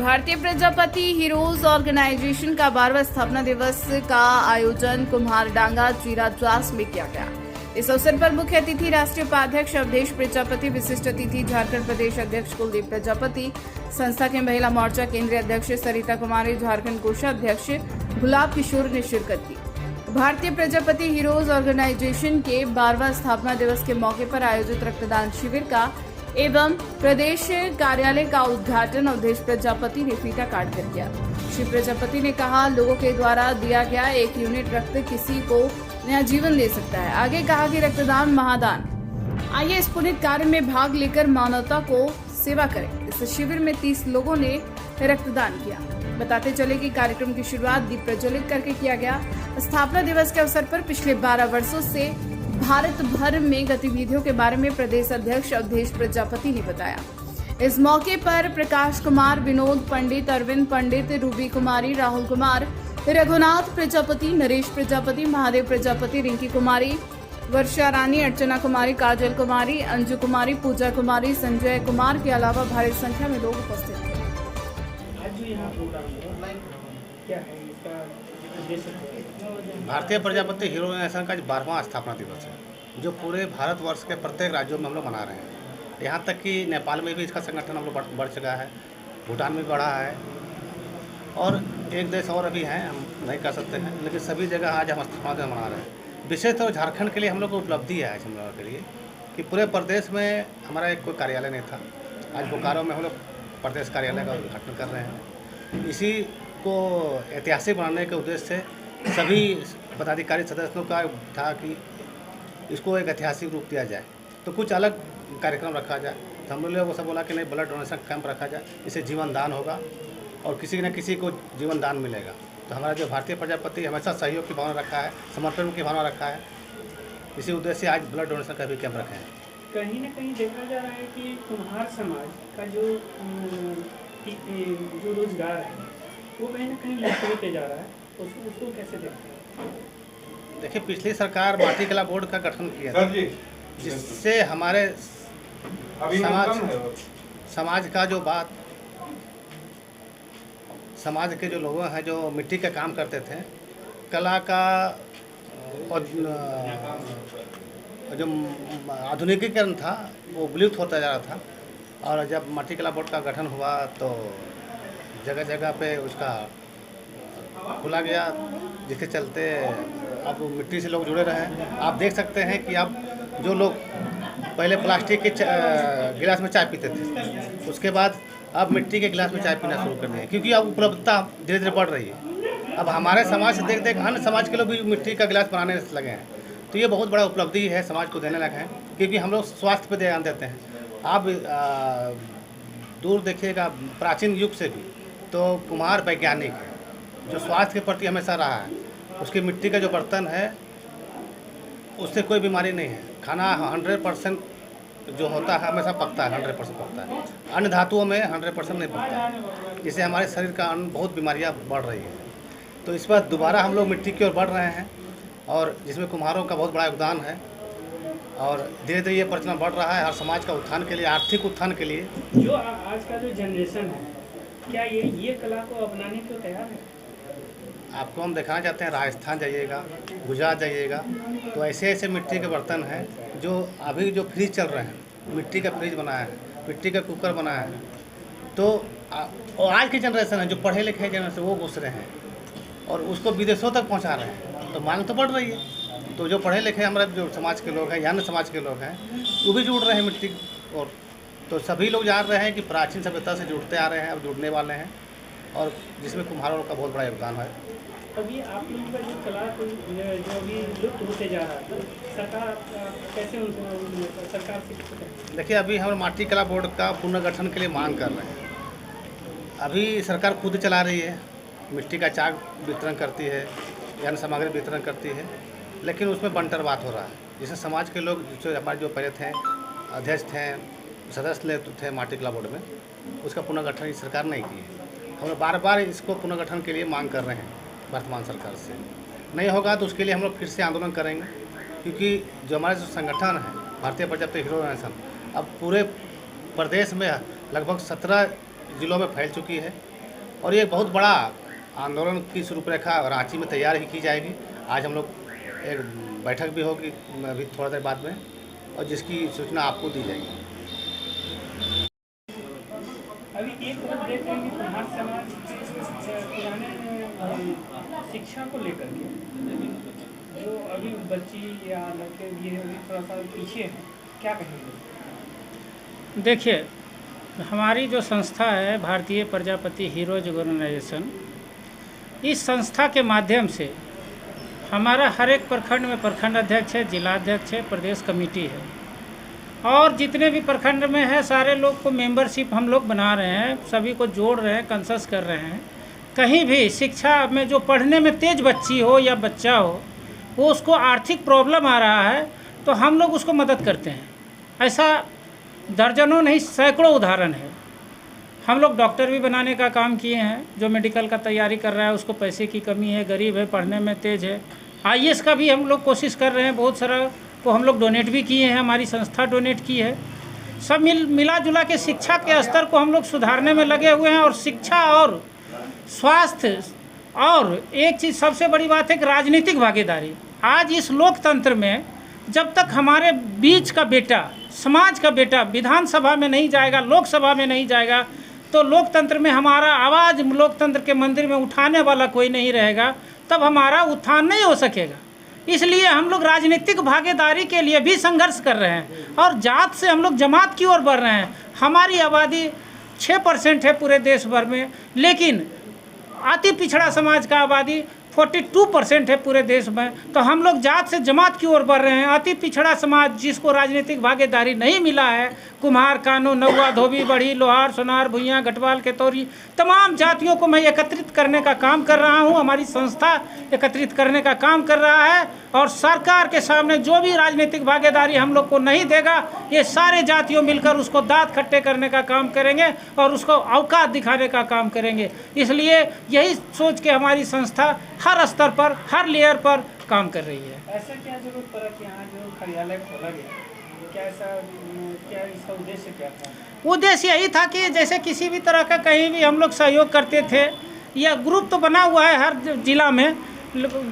भारतीय Prajapati heroes organisation का 12वां स्थापना दिवस का आयोजन कुम्हारडांगा चीराचास में किया गया। इस अवसर पर मुख्य अतिथि राष्ट्रीय उपाध्यक्ष अवधेश प्रजापति, विशिष्ट अतिथि झारखंड प्रदेश अध्यक्ष कुलदीप प्रजापति, संस्था के महिला मोर्चा केंद्रीय अध्यक्ष सरिता कुमारी, झारखंड कोषाध्यक्ष गुलाब किशोर ने शिरकत की। भारतीय प्रजापति हीरोज ऑर्गेनाइजेशन के 12वां स्थापना दिवस के मौके पर आयोजित रक्तदान शिविर का एवं प्रदेश कार्यालय का उद्घाटन अवधेश प्रजापति ने फीता काट कर किया। श्री प्रजापति ने कहा, लोगों के द्वारा दिया गया 1 यूनिट रक्त किसी को नया जीवन दे सकता है। आगे कहा कि रक्तदान महादान। आइए इस पुनीत कार्य में भाग लेकर मानवता को सेवा करें। इस शिविर में 30 लोगों ने रक्तदान किया। बताते चले कि कार्यक्रम की शुरुआत दीप प्रज्वलित करके किया गया। स्थापना दिवस के अवसर पर पिछले 12 वर्षों से भारत भर में गतिविधियों के बारे में प्रदेश अध्यक्ष अवधेश प्रजापति ने बताया। इस मौके पर प्रकाश कुमार, विनोद पंडित, अरविंद पंडित, रूबी कुमारी, राहुल कुमार, रघुनाथ प्रजापति, नरेश प्रजापति, महादेव प्रजापति, रिंकी कुमारी, वर्षा रानी, अर्चना कुमारी, काजल कुमारी, अंजू कुमारी, पूजा कुमारी, संजय कुमार के अलावा भारी संख्या में लोग उपस्थित थे। भारतीय प्रजापति हीरो ऑर्गेनाइजेशन का 12वां स्थापना दिवस है, जो पूरे भारतवर्ष के प्रत्येक राज्यों में हम लोग मना रहे हैं। यहाँ तक कि नेपाल में भी इसका संगठन हम लोग बढ़ चुका है, भूटान में बढ़ा है और एक देश और अभी हैं, हम नहीं कर सकते हैं, लेकिन सभी जगह आज हम स्थापना दिवस मना रहे हैं। विशेष तौर झारखंड के लिए हम लोग को उपलब्धि है आज हम लोगों के लिए कि पूरे प्रदेश में हमारा एक कोई कार्यालय नहीं था। आज बोकारो में हम लोग प्रदेश कार्यालय का उद्घाटन कर रहे हैं। इसी को ऐतिहासिक बनाने के उद्देश्य से सभी पदाधिकारी सदस्यों का था कि इसको एक ऐतिहासिक रूप दिया जाए, तो कुछ अलग कार्यक्रम रखा जाए। तो हम लोगों को बोला कि नहीं, ब्लड डोनेशन कैंप रखा जाए, इससे जीवन दान होगा और किसी न किसी को जीवन दान मिलेगा। तो हमारा जो भारतीय प्रजापति हमेशा सहयोग की भावना रखा है, समर्पण की भावना रखा है। इसी उद्देश्य से आज ब्लड डोनेशन का भी कैंप रखे हैं। कहीं ना कहीं देखा जा रहा है कि कुम्हार समाज का जो रोजगार है वो कहीं ना कहीं लुप्त होते जा रहा है, उसको कैसे देखते हैं? देखिए, पिछली सरकार माटी कला बोर्ड का गठन किया था, जिससे हमारे समाज का जो बात, समाज के जो लोग हैं जो मिट्टी का काम करते थे, कला का और जो आधुनिकीकरण था वो विलुप्त होता जा रहा था। और जब माटी कला बोर्ड का गठन हुआ तो जगह जगह पे उसका खुला गया, जिसके चलते अब मिट्टी से लोग जुड़े रहे। आप देख सकते हैं कि अब जो लोग पहले प्लास्टिक के गिलास में चाय पीते थे, उसके बाद अब मिट्टी के गिलास में चाय पीना शुरू कर दिए, क्योंकि अब उपलब्धता धीरे धीरे बढ़ रही है। अब हमारे समाज से देख देख अन्य समाज के लोग भी मिट्टी का गिलास बनाने लगे हैं। तो ये बहुत बड़ा उपलब्धि है, समाज को देने लगे हैं, क्योंकि हम लोग स्वास्थ्य पर ध्यान देते हैं। आप दूर देखिएगा, प्राचीन युग से भी तो कुम्हार वैज्ञानिक है जो स्वास्थ्य के प्रति हमेशा रहा है। उसकी मिट्टी का जो बर्तन है उससे कोई बीमारी नहीं है। खाना 100% जो होता है हमेशा पकता है, 100% पकता है। अन्य धातुओं में 100% नहीं पकता है, जिससे हमारे शरीर का बहुत बीमारियां बढ़ रही हैं। तो इस पर दोबारा हम लोग मिट्टी की ओर बढ़ रहे हैं और जिसमें कुम्हारों का बहुत बड़ा योगदान है और धीरे धीरे ये प्रचलन बढ़ रहा है हर समाज का उत्थान के लिए, आर्थिक उत्थान के लिए। जो आज का जो जनरेशन है, क्या ये कला को अपनाने को तैयार है? आपको हम दिखाना चाहते हैं, राजस्थान जाइएगा, गुजरात जाइएगा, तो ऐसे ऐसे मिट्टी के बर्तन हैं जो अभी जो फ्रिज चल रहे हैं, मिट्टी का फ्रिज बनाया है, मिट्टी का कुकर बनाया है। तो और आज की जनरेशन है जो पढ़े लिखे जनरेशन, वो घुस रहे हैं और उसको विदेशों तक पहुंचा रहे हैं। तो मांग तो बढ़ रही है, तो जो पढ़े लिखे हमारे जो समाज के लोग हैं या अन्य समाज के लोग हैं वो भी जुड़ रहे हैं मिट्टी। और तो सभी लोग जान रहे हैं कि प्राचीन सभ्यता से जुड़ते आ रहे हैं, अब जुड़ने वाले हैं, और जिसमें कुम्हारों का बहुत बड़ा योगदान है। अभी आप लोगों का जो कला जो अभी लुप्त होते जा रहा है, सरकार कैसे उनको सरकार से? देखिए, अभी हम माटी कला बोर्ड का पुनर्गठन के लिए मांग कर रहे हैं। अभी सरकार खुद चला रही है, मिट्टी का चाक वितरण करती है, अन्य सामग्री वितरण करती है, लेकिन उसमें बंटरवाद हो रहा है। जिससे समाज के लोग जो हमारे जो पहले थे अध्यक्ष थे, सदस्य थे माटी कला बोर्ड में, उसका पुनर्गठन इस सरकार नहीं की है। हम लोग बार बार इसको पुनर्गठन के लिए मांग कर रहे हैं वर्तमान सरकार से। नहीं होगा तो उसके लिए हम लोग फिर से आंदोलन करेंगे, क्योंकि जो हमारे जो संगठन है भारतीय प्रजापति हीरो ऑर्गेनाइजेशन अब पूरे प्रदेश में लगभग 17 जिलों में फैल चुकी है। और ये बहुत बड़ा आंदोलन की रूपरेखा रांची में तैयार ही की जाएगी। आज हम लोग एक बैठक भी होगी अभी थोड़ा देर बाद में, और जिसकी सूचना आपको दी जाएगी। अभी एक तरफ देख रहे हैं कि कुम्हार समाज के पुराने शिक्षा को लेकर के जो अभी बच्ची या लड़के ये अभी थोड़ा सा पीछे हैं, क्या कहेंगे? देखिए, हमारी जो संस्था है भारतीय प्रजापति हीरोज ऑर्गेनाइजेशन, इस संस्था के माध्यम से हमारा हर एक प्रखंड में प्रखंड अध्यक्ष है, जिला अध्यक्ष है, प्रदेश कमेटी है, और जितने भी प्रखंड में है सारे लोग को मेंबरशिप हम लोग बना रहे हैं, सभी को जोड़ रहे हैं, कंसल्ट कर रहे हैं। कहीं भी शिक्षा में जो पढ़ने में तेज बच्ची हो या बच्चा हो, वो उसको आर्थिक प्रॉब्लम आ रहा है तो हम लोग उसको मदद करते हैं। ऐसा दर्जनों नहीं सैकड़ों उदाहरण है। हम लोग डॉक्टर भी बनाने का काम किए हैं, जो मेडिकल का तैयारी कर रहा है उसको पैसे की कमी है, गरीब है, पढ़ने में तेज है। आईएएस का भी हम लोग कोशिश कर रहे हैं, बहुत सारा को हम लोग डोनेट भी किए हैं, हमारी संस्था डोनेट की है। सब मिला जुला के शिक्षा के स्तर को हम लोग सुधारने में लगे हुए हैं, और शिक्षा और स्वास्थ्य और एक चीज़ सबसे बड़ी बात है कि राजनीतिक भागीदारी। आज इस लोकतंत्र में जब तक हमारे बीच का बेटा, समाज का बेटा विधानसभा में नहीं जाएगा, लोकसभा में नहीं जाएगा, तो लोकतंत्र में हमारा आवाज़ लोकतंत्र के मंदिर में उठाने वाला कोई नहीं रहेगा, तब हमारा उत्थान नहीं हो सकेगा। इसलिए हम लोग राजनीतिक भागीदारी के लिए भी संघर्ष कर रहे हैं, और जात से हम लोग जमात की ओर बढ़ रहे हैं। हमारी आबादी 6% है पूरे देश भर में, लेकिन अति पिछड़ा समाज का आबादी 42% है पूरे देश में। तो हम लोग जात से जमात की ओर बढ़ रहे हैं। अति पिछड़ा समाज जिसको राजनीतिक भागीदारी नहीं मिला है, कुम्हार, कानो, नौवा, धोबी, बढ़ी, लोहार, सोनार, भुइयाँ, गठवाल, केतौरी, तमाम जातियों को मैं एकत्रित करने का काम कर रहा हूँ। हमारी संस्था एकत्रित करने का काम कर रहा है, और सरकार के सामने जो भी राजनीतिक भागीदारी हम लोग को नहीं देगा, ये सारे जातियों मिलकर उसको दांत खट्टे करने का काम करेंगे और उसको औकात दिखाने का काम करेंगे। इसलिए यही सोच के हमारी संस्था हर स्तर पर, हर लेयर पर काम कर रही है। ऐसा क्या जरूरत पड़ा कि यहाँ जो कार्यालय खोला गया, क्या इसका उद्देश्य क्या था? उद्देश्य यही था कि जैसे किसी भी तरह का कहीं भी हम लोग सहयोग करते थे, यह ग्रुप तो बना हुआ है हर जिला में,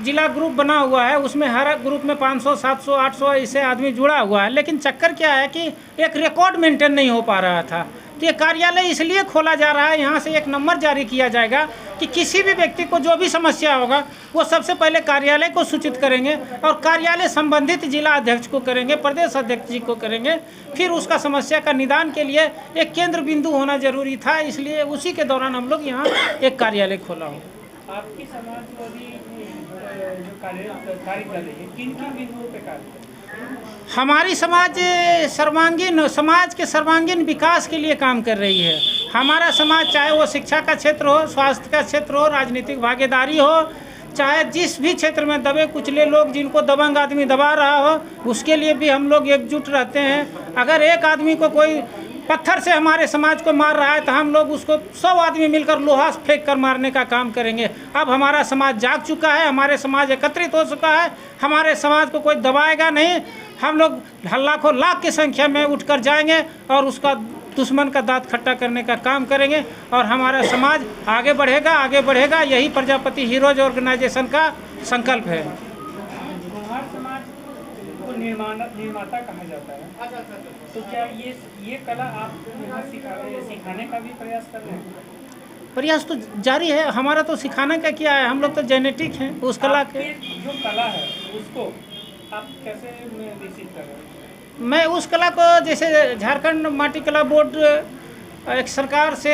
जिला ग्रुप बना हुआ है, उसमें हर ग्रुप में 500, 700, 800 ऐसे आदमी जुड़ा हुआ है। लेकिन चक्कर क्या है कि एक रिकॉर्ड मेंटेन नहीं हो पा रहा था। तो ये कार्यालय इसलिए खोला जा रहा है, यहाँ से एक नंबर जारी किया जाएगा कि किसी भी व्यक्ति को जो भी समस्या होगा वो सबसे पहले कार्यालय को सूचित करेंगे, और कार्यालय संबंधित जिला अध्यक्ष को करेंगे, प्रदेश अध्यक्ष जी को करेंगे। फिर उसका समस्या का निदान के लिए एक केंद्र बिंदु होना जरूरी था, इसलिए उसी के दौरान हम लोग यहाँ एक कार्यालय खोला हूँ। आपकी समाजवादी जो कार्य कर रही है, किन किन बिंदुओं पे कार्य? हमारी समाज के सर्वांगीण विकास के लिए काम कर रही है। हमारा समाज चाहे वो शिक्षा का क्षेत्र हो, स्वास्थ्य का क्षेत्र हो, राजनीतिक भागीदारी हो, चाहे जिस भी क्षेत्र में दबे कुचले लोग जिनको दबंग आदमी दबा रहा हो, उसके लिए भी हम लोग एकजुट रहते हैं। अगर एक आदमी को कोई पत्थर से हमारे समाज को मार रहा है तो हम लोग उसको 100 आदमी मिलकर लोहा फेंक कर मारने का काम करेंगे। अब हमारा समाज जाग चुका है, हमारे समाज एकत्रित हो चुका है, हमारे समाज को कोई दबाएगा नहीं। हम लोग लाखों लाख की संख्या में उठकर जाएंगे और उसका दुश्मन का दांत खट्टा करने का काम करेंगे, और हमारा समाज आगे बढ़ेगा, आगे बढ़ेगा। यही प्रजापति हीरोज ऑर्गेनाइजेशन का संकल्प है। कुम्हार समाज को निर्माता कहा जाता है, तो क्या ये कला आप यहाँ सिखाने का भी प्रयास कर रहे हैं? प्रयास तो जारी है, हमारा तो सिखाने का क्या है, हम लोग तो जेनेटिक हैं उस कला के। जो कला है उसको आप कैसे विकसित कर रहे हैं? मैं उस कला को, जैसे झारखंड माटी कला बोर्ड, एक सरकार से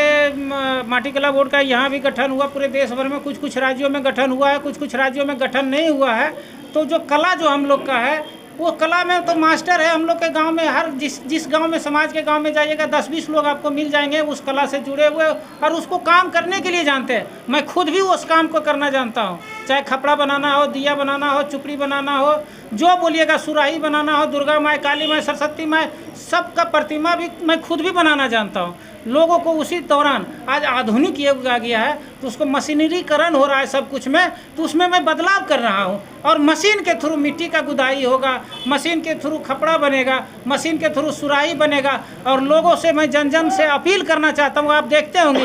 माटी कला बोर्ड का यहाँ भी गठन हुआ, पूरे देश भर में कुछ कुछ राज्यों में गठन हुआ है, कुछ कुछ राज्यों में गठन नहीं हुआ है। तो जो कला जो हम लोग का है, वो कला में तो मास्टर है हम लोग के गांव में। हर जिस गांव में, समाज के गांव में जाइएगा 10-20 लोग आपको मिल जाएंगे उस कला से जुड़े हुए, और उसको काम करने के लिए जानते हैं। मैं खुद भी उस काम को करना जानता हूं, चाहे खपड़ा बनाना हो, दिया बनाना हो, चुपड़ी बनाना हो, जो बोलिएगा, सुराही बनाना हो, दुर्गा माँ, काली माँ, सरस्वती माँ, सबका प्रतिमा भी मैं खुद भी बनाना जानता हूँ। लोगों को उसी दौरान, आज आधुनिक युग आ गया है तो उसको मशीनरीकरण हो रहा है सब कुछ में, तो उसमें मैं बदलाव कर रहा हूँ। और मशीन के थ्रू मिट्टी का गुदाई होगा, मशीन के थ्रू खपड़ा बनेगा, मशीन के थ्रू सुराही बनेगा। और लोगों से मैं जन जन से अपील करना चाहता हूँ, आप देखते होंगे